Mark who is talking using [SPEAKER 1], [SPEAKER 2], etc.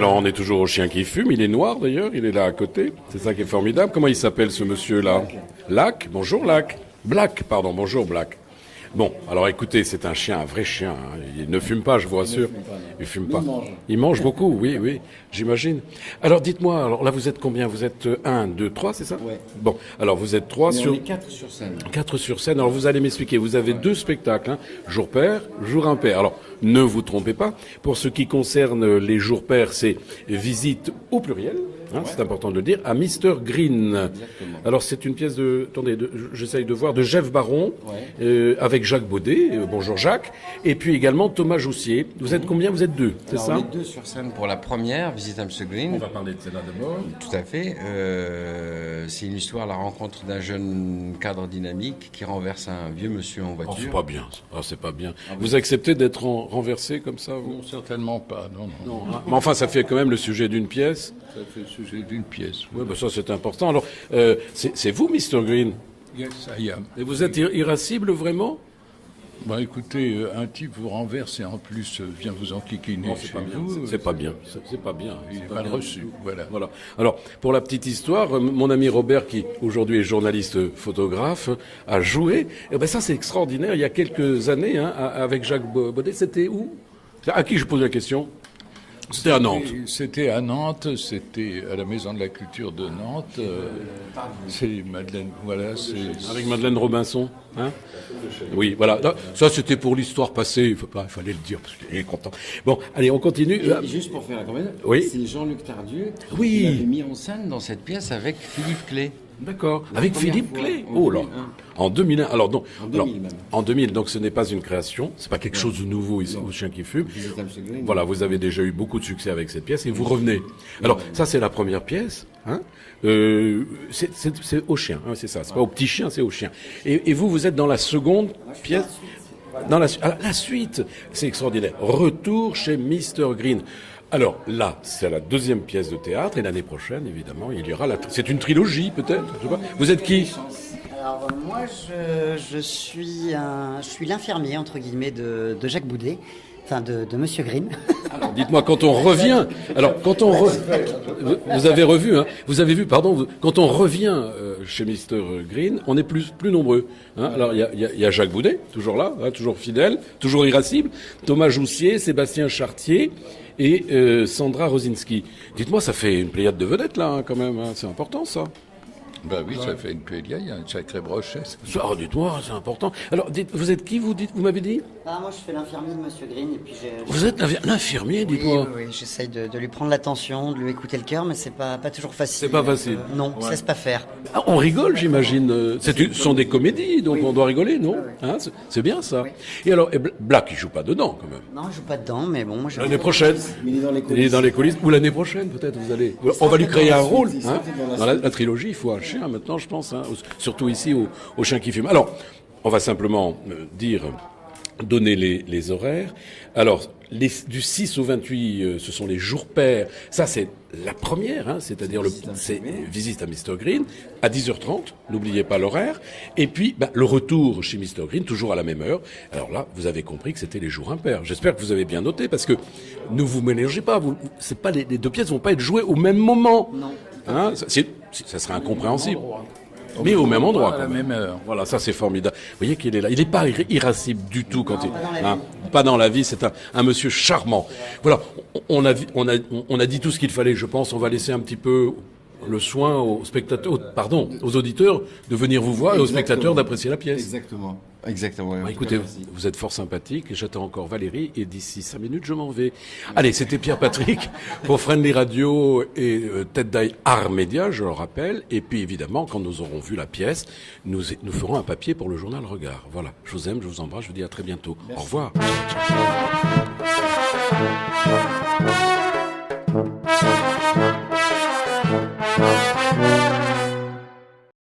[SPEAKER 1] Alors on est toujours au chien qui fume, il est noir d'ailleurs, il est là à côté, c'est ça qui est formidable. Comment il s'appelle ce monsieur-là? Lac, bonjour Lac. Black, pardon, bonjour Black. Bon, alors écoutez, c'est un chien, un vrai chien. Hein. Il ne fume pas, je vous rassure. Il fume pas. Il mange beaucoup, oui, oui, j'imagine. Alors dites-moi, alors là vous êtes combien? Vous êtes 1, 2, 3, c'est ça?
[SPEAKER 2] Ouais.
[SPEAKER 1] Bon, alors vous êtes 3 sur...
[SPEAKER 2] On est 4 sur scène.
[SPEAKER 1] 4 sur scène. Alors vous allez m'expliquer, vous avez 2 spectacles, hein, jour pair, jour impair. Alors ne vous trompez pas, pour ce qui concerne les jours pairs, c'est visite au pluriel, hein, c'est important de le dire, à Mr. Green.
[SPEAKER 2] Exactement.
[SPEAKER 1] Alors c'est une pièce de, attendez, j'essaye de voir, de Jeff Baron, avec Jacques Baudet, bonjour Jacques, et puis également Thomas Joussier. Vous êtes combien? Vous êtes 2, c'est
[SPEAKER 2] Alors,
[SPEAKER 1] ça?
[SPEAKER 2] on est 2 sur scène pour la première, Visite à M. Green.
[SPEAKER 1] On va parler de celle-là d'abord.
[SPEAKER 2] Tout à fait. C'est une histoire, la rencontre d'un jeune cadre dynamique qui renverse un vieux monsieur en
[SPEAKER 1] Oh,
[SPEAKER 2] voiture.
[SPEAKER 1] c'est pas bien, c'est pas bien. Vous acceptez d'être renversé comme ça, vous?
[SPEAKER 3] Non, certainement pas. Non, non.
[SPEAKER 1] Non, hein. Mais enfin, ça fait quand même le sujet d'une pièce.
[SPEAKER 3] Ça fait le sujet d'une pièce.
[SPEAKER 1] Oui, bah ça c'est important. Alors, c'est vous, Mr. Green?
[SPEAKER 3] Yes, I am.
[SPEAKER 1] Et vous êtes irascible vraiment?
[SPEAKER 3] Bah écoutez, un type vous renverse et en plus vient vous enquiquiner chez vous.
[SPEAKER 1] C'est pas bien. C'est pas bien.
[SPEAKER 3] Il
[SPEAKER 1] C'est
[SPEAKER 3] est
[SPEAKER 1] pas
[SPEAKER 3] mal
[SPEAKER 1] bien
[SPEAKER 3] reçu.
[SPEAKER 1] du tout.
[SPEAKER 3] Voilà.
[SPEAKER 1] Voilà. Alors, pour la petite histoire, mon ami Robert, qui aujourd'hui est journaliste photographe, a joué. Et ben ça, c'est extraordinaire. Il y a quelques années, hein, avec Jacques Baudet. C'était où? À qui je pose la question? C'était à Nantes.
[SPEAKER 3] C'était à Nantes, c'était à la Maison de la Culture de Nantes. C'est Madeleine, voilà, c'est...
[SPEAKER 1] Avec Madeleine Robinson, hein? Oui, voilà. Non, ça, c'était pour l'histoire passée. Il fallait le dire parce qu'il est content. Bon, allez, on continue.
[SPEAKER 2] Et juste pour faire la comédie,
[SPEAKER 1] Oui.
[SPEAKER 2] c'est Jean-Luc Tardieu
[SPEAKER 1] Oui.
[SPEAKER 2] qui l'avait mis en scène dans cette pièce avec Philippe Clay.
[SPEAKER 1] D'accord. Avec
[SPEAKER 2] première
[SPEAKER 1] Philippe
[SPEAKER 2] fois,
[SPEAKER 1] Clay.
[SPEAKER 2] en
[SPEAKER 1] Oh là.
[SPEAKER 2] 2001.
[SPEAKER 1] En 2001. Alors donc.
[SPEAKER 2] En 2000
[SPEAKER 1] alors,
[SPEAKER 2] même.
[SPEAKER 1] En 2000. Donc ce n'est pas une création. C'est pas quelque chose de nouveau ici au Chien qui fume.
[SPEAKER 2] Visite à M. Green.
[SPEAKER 1] Voilà. Vous avez déjà eu beaucoup de succès avec cette pièce et vous revenez. Alors ça c'est la première pièce. Hein. C'est au chien. Hein, c'est ça. C'est pas au petit chien, c'est au chien. Et vous êtes dans la seconde pièce. Dans la suite. C'est extraordinaire. Retour chez Mr. Green. Alors là, c'est la deuxième pièce de théâtre et l'année prochaine, évidemment, il y aura c'est une trilogie peut-être. Je sais pas. Vous êtes qui?
[SPEAKER 4] Alors moi, je suis l'infirmier entre guillemets de Jacques Boudet, enfin de Monsieur Green.
[SPEAKER 1] Alors, dites-moi quand on revient. Alors quand on vous avez revu, hein, vous avez vu, pardon, quand on revient chez Mr. Green, on est plus nombreux. Hein. Alors il y a Jacques Boudet, toujours là, hein, toujours fidèle, toujours irascible. Thomas Joussier, Sébastien Chartier. Et Sandra Rosinski. Dites-moi, ça fait une pléiade de vedettes, là, hein, quand même. Hein. C'est important, ça.
[SPEAKER 3] Ben oui, ça fait une pléiade, il y a une sacrée brochette.
[SPEAKER 1] Oh, dites-moi, c'est important. Alors, vous êtes qui, vous m'avez dit?
[SPEAKER 4] Ah, moi, je fais l'infirmier de Monsieur Green et puis
[SPEAKER 1] Vous êtes l'infirmier, dites-moi.
[SPEAKER 4] Oui, j'essaye de lui prendre l'attention, de lui écouter le cœur, mais c'est pas toujours facile.
[SPEAKER 1] C'est pas facile.
[SPEAKER 4] Non, ça laisse pas faire.
[SPEAKER 1] Ah, on rigole, j'imagine. Ce sont des comédies, donc on doit rigoler, non? Hein, c'est bien, ça. Et alors, Black, il joue pas dedans, quand même.
[SPEAKER 4] Non, je joue pas dedans, mais bon, moi,
[SPEAKER 1] L'année prochaine.
[SPEAKER 2] Mais il est dans les
[SPEAKER 1] Il est
[SPEAKER 2] coulisses.
[SPEAKER 1] dans les coulisses. Ou l'année prochaine, peut-être, vous allez. On va lui créer un rôle.
[SPEAKER 2] Il
[SPEAKER 1] Hein.
[SPEAKER 2] sera
[SPEAKER 1] Dans la trilogie, il faut un chien, maintenant, je pense. Hein. Surtout ici, au Chien qui fume. Alors, on va simplement donner les horaires. Alors, du 6 au 28, ce sont les jours pairs. Ça, c'est la première, hein, c'est-à-dire c'est visite à Mr. Green à 10h30. N'oubliez pas l'horaire. Et puis, le retour chez Mr. Green, toujours à la même heure. Alors là, vous avez compris que c'était les jours impairs. J'espère que vous avez bien noté, parce que ne vous mélangez pas. C'est pas les deux pièces vont pas être jouées au même moment.
[SPEAKER 4] Non.
[SPEAKER 1] Hein, ça serait incompréhensible. Mais au même endroit,
[SPEAKER 3] À la
[SPEAKER 1] quand même.
[SPEAKER 3] même heure.
[SPEAKER 1] Voilà, ça c'est formidable. Vous voyez qu'il est là. Il n'est pas irascible du tout quand pas dans la vie. C'est un monsieur charmant. Voilà, on a dit tout ce qu'il fallait, je pense. On va laisser un petit peu le soin aux spectateurs, aux auditeurs de venir vous voir et aux spectateurs d'apprécier la pièce.
[SPEAKER 2] Exactement. Exactement. En tout
[SPEAKER 1] Écoutez,
[SPEAKER 2] cas, merci.
[SPEAKER 1] vous êtes fort sympathique et j'attends encore Valérie et d'ici 5 minutes je m'en vais. Allez, c'était Pierre Patrick pour Friendly Radio et Tête d'Ail Art Média, je le rappelle. Et puis évidemment, quand nous aurons vu la pièce, nous ferons un papier pour le journal Regard. Voilà, je vous aime, je vous embrasse, je vous dis à très bientôt. Merci. Au revoir.